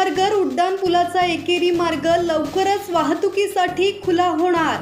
खारघर उड्डाणपुलाचा एकेरी मार्ग लवकरच वाहतुकीसाठी खुला होणार।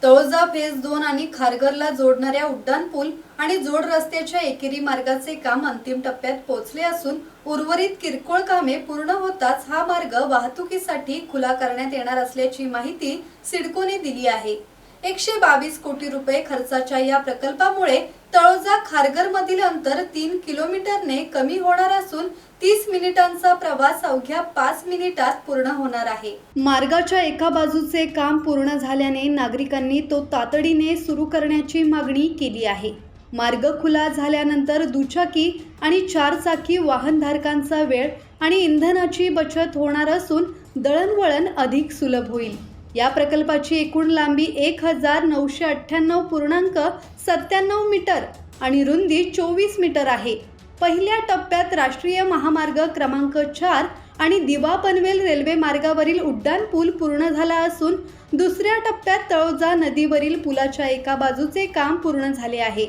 तळोजा फेज 2 आणि खारघरला जोडणाऱ्या उड्डाणपूल आणि जोड रस्त्याच्या एकेरी मार्गाचे काम अंतिम टप्प्यात पोहोचले असून उर्वरित किरकोळ कामे पूर्ण होताच हा मार्ग वाहतुकीसाठी खुला करण्यात येणार असल्याची माहिती सिडकोने दिली आहे। 122 कोटी रुपये खर्चाच्या या प्रकल्पामुळे तळोजा खारघर मधील अंतर 3 किलोमीटरने कमी होणार असून 30 मिनिटांचा प्रवास अवघ्या 5 मिनिटात पूर्ण होणार आहे। मार्गाच्या एका बाजूचे काम पूर्ण झाल्याने नागरिकांनी तो तातडीने सुरू करण्याची मागणी केली आहे। मार्ग खुला झाल्यानंतर दुचाकी आणि 4 चाकी वाहनधारकांचा वेळ आणि इंधनाची बचत होणार असून दळणवळण अधिक सुलभ होईल। या प्रकल्पाची एकूण लांबी 1998.97 मीटर आणि रुंदी 24 मीटर आहे। पहिल्या टप्प्यात राष्ट्रीय महामार्ग क्रमांक 4 आणि दिवा पनवेल रेल्वे मार्गावरील उड्डाणपूल पूर्ण झाला असून दुसऱ्या टप्प्यात तळोजा नदीवरील पुलाच्या एका बाजूचे काम पूर्ण झाले आहे।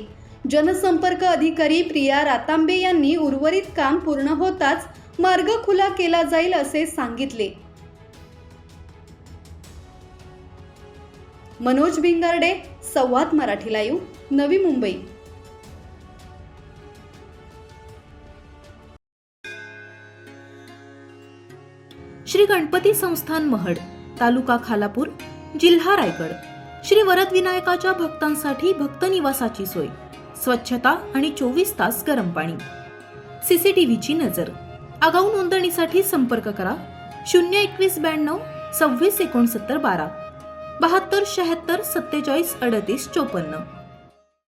जनसंपर्क अधिकारी प्रिया रातांबे यांनी उर्वरित काम पूर्ण होताच मार्ग खुला केला जाईल असे सांगितले। मनोज भिंगारडे, संवाद मराठी लाईव्ह, नवी मुंबई। श्री गणपती संस्थान महड, तालुका खालापूर, जिल्हा रायगड। श्री वरद विनायकाच्या भक्तांसाठी भक्त निवासाची सोय, स्वच्छता आणि 24 तास गरम पाणी, सीसीटीव्हीची नजर। आगाऊ नोंदणीसाठी संपर्क करा 02192 26 69 12 72 76 47 38 54।